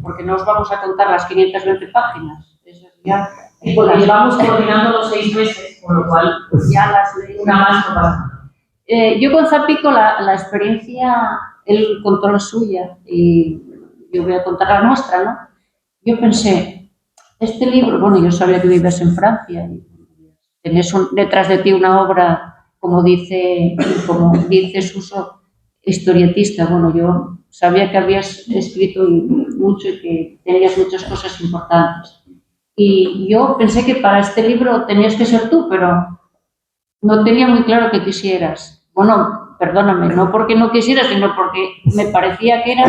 porque no os vamos a contar las 520 páginas. Esas ya, y porque llevamos coordinando los 6 meses, con lo cual ya las leí. Una más no pasa. Yo con Zapico la experiencia, él contó la suya y yo voy a contar la nuestra, ¿no? Yo pensé, este libro, bueno, yo sabía que vivías en Francia y tenés detrás de ti una obra, como dice Suso, historietista. Bueno, yo sabía que habías escrito mucho y que tenías muchas cosas importantes. Y yo pensé que para este libro tenías que ser tú, pero no tenía muy claro que quisieras. Bueno, perdóname, no porque no quisieras, sino porque me parecía que era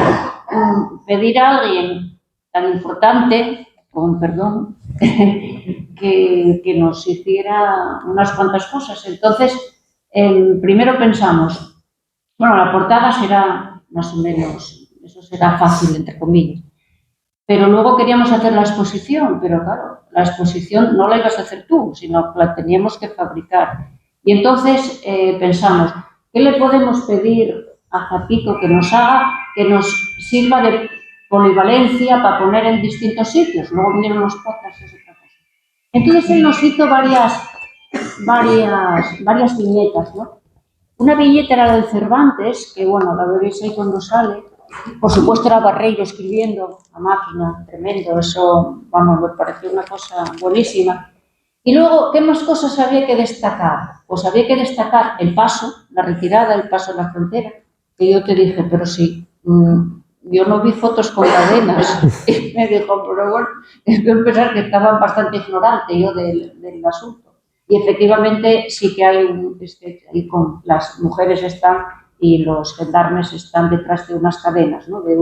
pedir a alguien tan importante, con perdón, que nos hiciera unas cuantas cosas. Entonces, primero pensamos, bueno, la portada será más o menos, eso será fácil, entre comillas. Pero luego queríamos hacer la exposición, pero claro, la exposición no la ibas a hacer tú, sino que la teníamos que fabricar. Y entonces pensamos, ¿qué le podemos pedir a Zapico que nos haga, que nos sirva de polivalencia para poner en distintos sitios? Luego vinieron los podcasts y otra cosa. Entonces él nos hizo varias viñetas, ¿no? Una viñeta era la del Cervantes, que bueno, la veréis ahí cuando sale. Por supuesto era Barreiro escribiendo a máquina, tremendo, eso, vamos, me pareció una cosa buenísima. Y luego, ¿qué más cosas había que destacar? Pues había que destacar el paso, la retirada, el paso a la frontera, que yo te dije, pero sí, yo no vi fotos con cadenas. Y me dijo, pero bueno, es que pensar que estaba bastante ignorante yo del asunto. Y efectivamente sí que hay un sketch ahí con las mujeres están y los gendarmes están detrás de unas cadenas, ¿no? Hay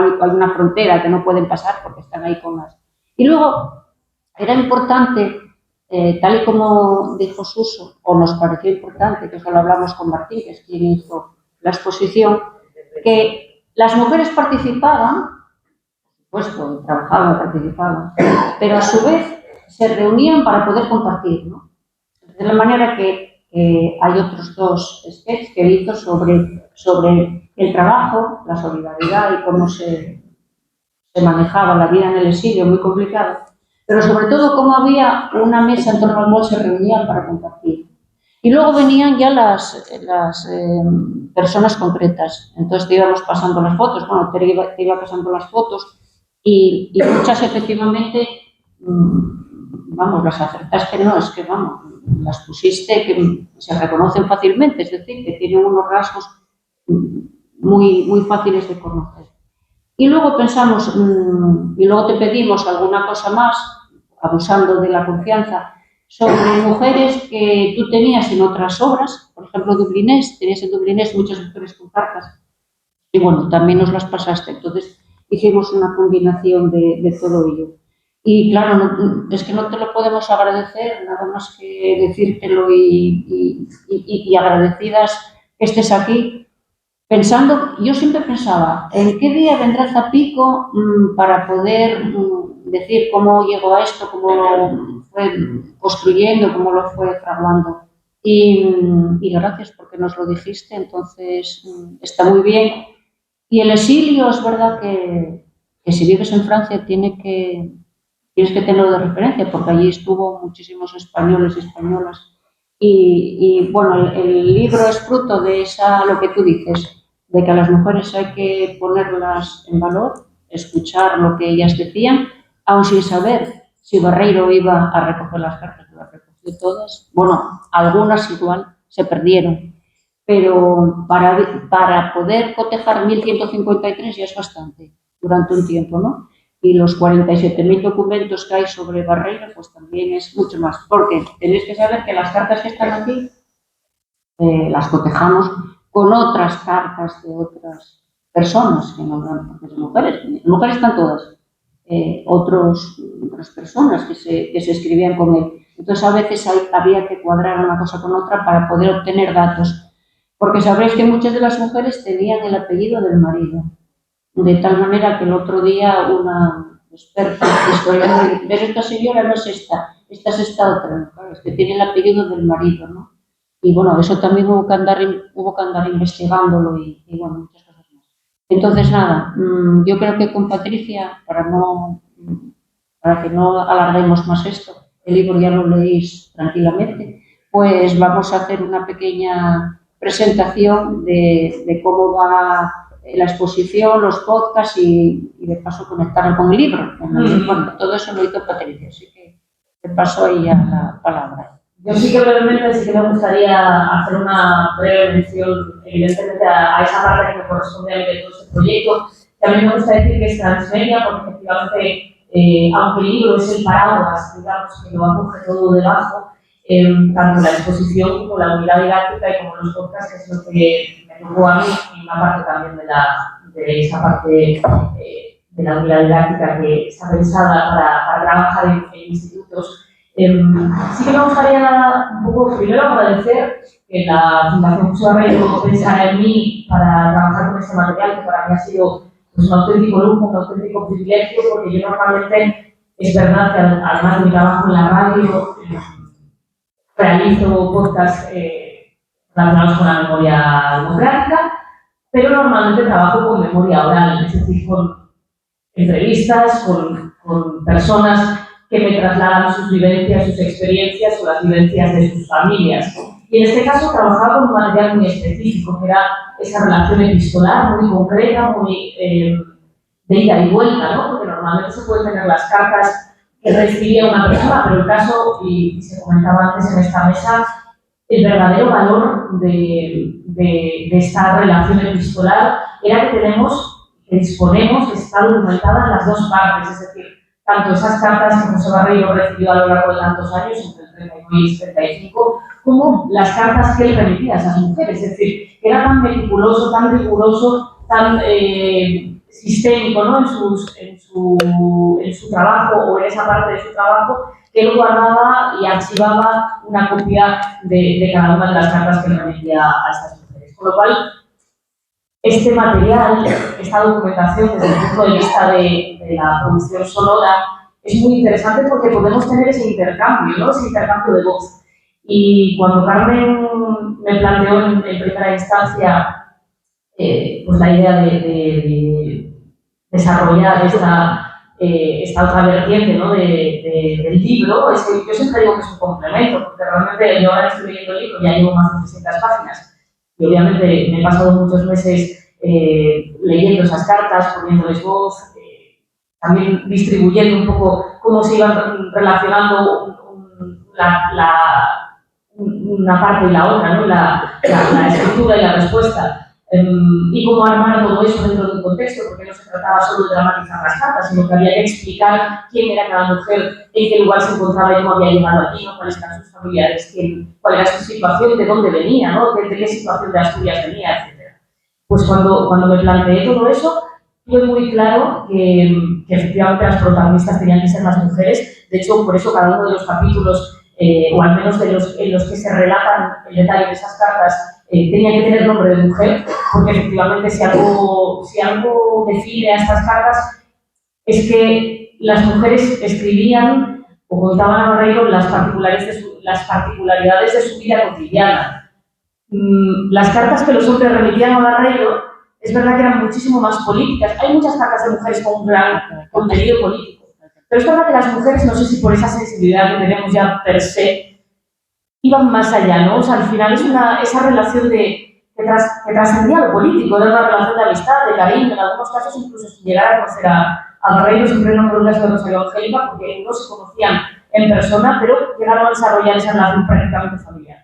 una frontera que no pueden pasar porque están ahí con las... Y luego era importante, tal y como dijo Suso, o nos pareció importante, que eso lo hablamos con Martín, que es quien hizo la exposición, que las mujeres participaban, por supuesto, trabajaban, participaban, pero a su vez se reunían para poder compartir, ¿no? De la manera que hay otros 2 sketches que he visto sobre el trabajo, la solidaridad y cómo se manejaba la vida en el exilio, muy complicado, pero sobre todo cómo había una mesa en torno al cual se reunían para compartir. Y luego venían ya las personas concretas, entonces te íbamos pasando las fotos, bueno, te iba pasando las fotos y muchas efectivamente, vamos, las acertaste, no, es que vamos, las pusiste que se reconocen fácilmente, es decir, que tienen unos rasgos muy, muy fáciles de conocer. Y luego pensamos, y luego te pedimos alguna cosa más, abusando de la confianza, sobre mujeres que tú tenías en otras obras, por ejemplo, Dublinés, tenías en Dublinés muchas mujeres con cartas, y bueno, también nos las pasaste, entonces hicimos una combinación de todo ello. Y claro, es que no te lo podemos agradecer, nada más que decírtelo y agradecidas que estés aquí, pensando, yo siempre pensaba, ¿en qué día vendrá Zapico para poder decir cómo llegó a esto, cómo lo fue construyendo, cómo lo fue fraguando? Y gracias porque nos lo dijiste, entonces está muy bien. Y el exilio es verdad que si vives en Francia tienes que tenerlo de referencia, porque allí estuvo muchísimos españoles y españolas. Y bueno, el libro es fruto de lo que tú dices, de que a las mujeres hay que ponerlas en valor, escuchar lo que ellas decían, aun sin saber si Barreiro iba a recoger las cartas, que las recogió todas. Bueno, algunas igual se perdieron, pero para poder cotejar 1153 ya es bastante durante un tiempo, ¿no? Y los 47.000 documentos que hay sobre Barreiro, pues también es mucho más, porque tenéis que saber que las cartas que están aquí las cotejamos con otras cartas de otras personas, que no son mujeres, las mujeres están todas, otras personas que se escribían con él. Entonces a veces había que cuadrar una cosa con otra para poder obtener datos, porque sabréis que muchas de las mujeres tenían el apellido del marido, de tal manera que el otro día una experta historiadora dice, pero esta señora no es esta es esta otra, ¿no? Claro, es que tiene el apellido del marido, ¿no? Y bueno, eso también hubo que andar investigándolo y bueno, muchas cosas más. Entonces, nada, yo creo que con Patricia, para que no alarguemos más esto, el libro ya lo leéis tranquilamente, pues vamos a hacer una pequeña presentación de cómo va la exposición, los podcasts y de paso conectarlo con el libro. Bueno, todo eso lo hizo Patricia, así que te paso ahí a la palabra. Yo sí que brevemente sí que me gustaría hacer una breve mención, evidentemente, a esa parte que me corresponde a mí de todo este proyecto. También me gusta decir que es transmedia, porque efectivamente, aunque el libro es el paraguas, digamos, que lo acoge todo debajo, tanto la exposición como la unidad didáctica y como los podcasts, que es lo que me tocó a mí, y una parte también de esa parte de la unidad didáctica que está pensada para trabajar en institutos. Sí que me gustaría un poco primero agradecer que la Fundación José Barreiro pensara en mí para trabajar con este material, que para mí ha sido pues, un auténtico lujo, un auténtico privilegio, porque yo normalmente, es verdad que además de mi trabajo en la radio, realizo podcasts relacionados con la memoria democrática, pero normalmente trabajo con memoria oral, es decir, con entrevistas, con personas que me trasladan sus vivencias, sus experiencias o las vivencias de sus familias. Y en este caso trabajaba con un material muy específico, que era esa relación epistolar muy concreta, muy de ida y vuelta, ¿no? Porque normalmente se pueden tener las cartas que recibía una persona, pero el caso, y se comentaba antes en esta mesa, el verdadero valor de esta relación epistolar era que disponemos, que está documentada en las dos partes, es decir, tanto esas cartas que José Barreiro recibió a lo largo de tantos años, entre el 39 y el 75, como las cartas que él remitía a esas mujeres, es decir, que era tan meticuloso, tan riguroso, tan sistémico, ¿no? en su trabajo o en esa parte de su trabajo, que él guardaba y archivaba una copia de cada una de las cartas que le remitía a estas mujeres. Con lo cual, este material, esta documentación desde el punto de vista de la producción sonora, es muy interesante porque podemos tener ese intercambio, ¿no? Ese intercambio de voz. Y cuando Carmen me planteó en primera instancia pues la idea de desarrollar esta otra vertiente, ¿no? del libro, es que yo siempre digo que es un complemento, porque realmente yo ahora estoy leyendo el libro, ya llevo más de 300 páginas, y obviamente me he pasado muchos meses leyendo esas cartas, poniéndoles voz, también distribuyendo un poco cómo se iban relacionando una parte y la otra, ¿no? la escritura y la respuesta. Y cómo armar todo eso dentro de un contexto, porque no se trataba solo de dramatizar las cartas, sino que había que explicar quién era cada mujer, en qué lugar se encontraba y cómo había llegado allí, ¿no? Cuáles eran sus familiares, cuál era su situación, de dónde venía, ¿no? de qué situación de Asturias venía, etc. Pues cuando me planteé todo eso, tuve muy claro que efectivamente las protagonistas tenían que ser las mujeres. De hecho, por eso cada uno de los capítulos, o al menos en los que se relatan el detalle de esas cartas, tenía que tener nombre de mujer, porque efectivamente si algo define a estas cartas es que las mujeres escribían o contaban a Barreiro las particularidades de su vida cotidiana. Las cartas que los hombres remitían a Barreiro es verdad que eran muchísimo más políticas. Hay muchas cartas de mujeres con un gran contenido político, pero es verdad que las mujeres, no sé si por esa sensibilidad que tenemos ya per se, iban más allá, ¿no? O sea, al final es esa relación que trascendía lo político, era una relación de amistad, de cariño, en algunos casos incluso sin llegar a conocer a Barreiro, siempre no por de Rosario Angélica, porque no se conocían en persona, pero llegaron a desarrollar esa relación prácticamente familiar.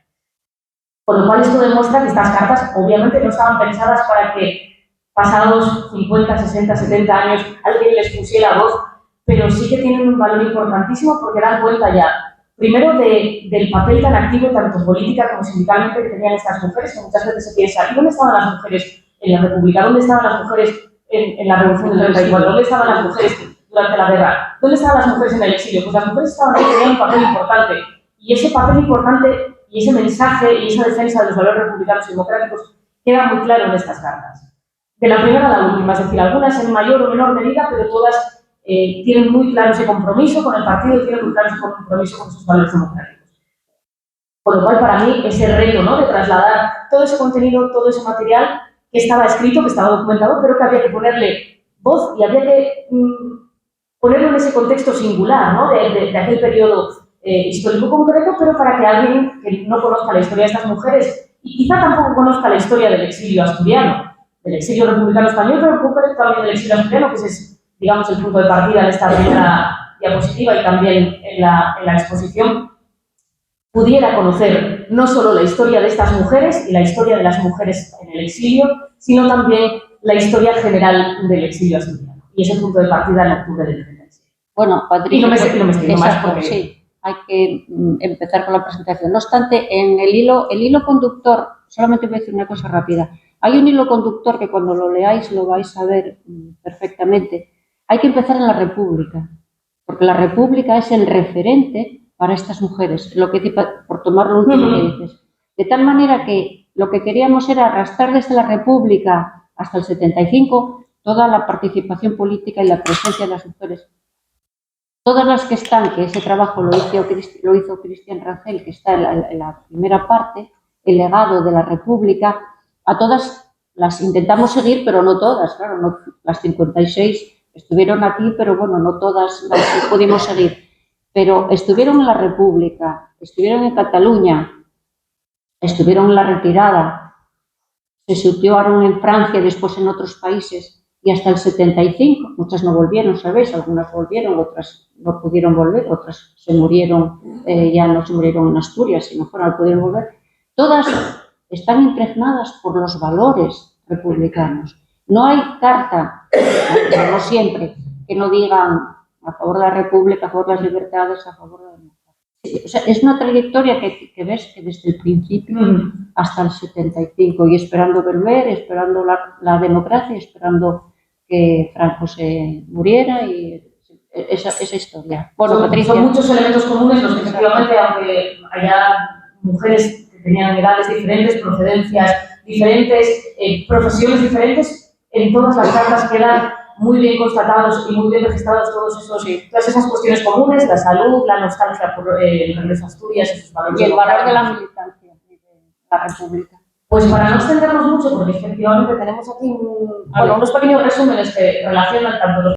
Con lo cual esto demuestra que estas cartas obviamente no estaban pensadas para que pasados 50, 60, 70 años alguien les pusiera voz, pero sí que tienen un valor importantísimo porque dan cuenta ya primero del papel tan activo, tanto política como sindicalmente, que tenían estas mujeres, que muchas veces se piensa, ¿y dónde estaban las mujeres en la República? ¿Dónde estaban las mujeres en la Revolución del 34? ¿Dónde estaban las mujeres durante la guerra? ¿Dónde estaban las mujeres en el exilio? Pues las mujeres estaban ahí, tenían un papel importante. Y ese papel importante y ese mensaje y esa defensa de los valores republicanos y democráticos queda muy claro en estas cartas. De la primera a la última, es decir, algunas en mayor o menor medida, pero todas tienen muy claro ese compromiso con el partido y tienen muy claro ese compromiso con sus valores democráticos. Por lo cual, para mí, ese reto, ¿no?, de trasladar todo ese contenido, todo ese material estaba escrito, que estaba documentado, pero que había que ponerle voz y había que ponerlo en ese contexto singular, ¿no? de aquel periodo histórico concreto, pero para que alguien que no conozca la historia de estas mujeres y quizá tampoco conozca la historia del exilio asturiano, del exilio republicano español, pero en concreto también del exilio asturiano, que ese es, digamos, el punto de partida de esta primera diapositiva y también en la exposición, pudiera conocer no solo la historia de estas mujeres y la historia de las mujeres en el exilio, sino también la historia general del exilio asturiano. Y es el punto de partida en octubre del 36. Bueno, Patricia, y no me extiendo más porque... Sí, hay que empezar con la presentación. No obstante, en el hilo conductor, solamente voy a decir una cosa rápida. Hay un hilo conductor que cuando lo leáis lo vais a ver perfectamente. Hay que empezar en la República, porque la República es el referente para estas mujeres, lo que, por tomar lo último que dices. De tal manera que lo que queríamos era arrastrar desde la República hasta el 75 toda la participación política y la presencia de las mujeres. Todas las que están, que ese trabajo lo hizo Cristian Racel, que está en la primera parte, el legado de la República, a todas las intentamos seguir, pero no todas, claro, no, las 56 estuvieron aquí, pero bueno, no todas las pudimos seguir. Pero estuvieron en la República, estuvieron en Cataluña, estuvieron en la retirada, se situaron en Francia, después en otros países, y hasta el 75, muchas no volvieron, ¿sabéis? Algunas volvieron, otras no pudieron volver, otras se murieron, ya no se murieron en Asturias, sino fuera no pudieron volver. Todas están impregnadas por los valores republicanos. No hay carta, no siempre, que no digan a favor de la República, a favor de las libertades, a favor de la democracia. O sea, es una trayectoria que ves que desde el principio hasta el 75, y esperando volver, esperando la democracia, esperando que Franco se muriera y esa historia. Bueno, Patricia. Son muchos elementos comunes los que efectivamente, aunque haya mujeres que tenían edades diferentes, procedencias diferentes, profesiones diferentes, en todas las cartas quedan muy bien constatados y muy bien registrados todas esas cuestiones comunes, la salud, la nostalgia por el regreso a Asturias, esos valores. Y el valor de la militancia de la República. Pues para no extendernos mucho, porque efectivamente tenemos aquí unos pequeños resúmenes que relacionan tanto los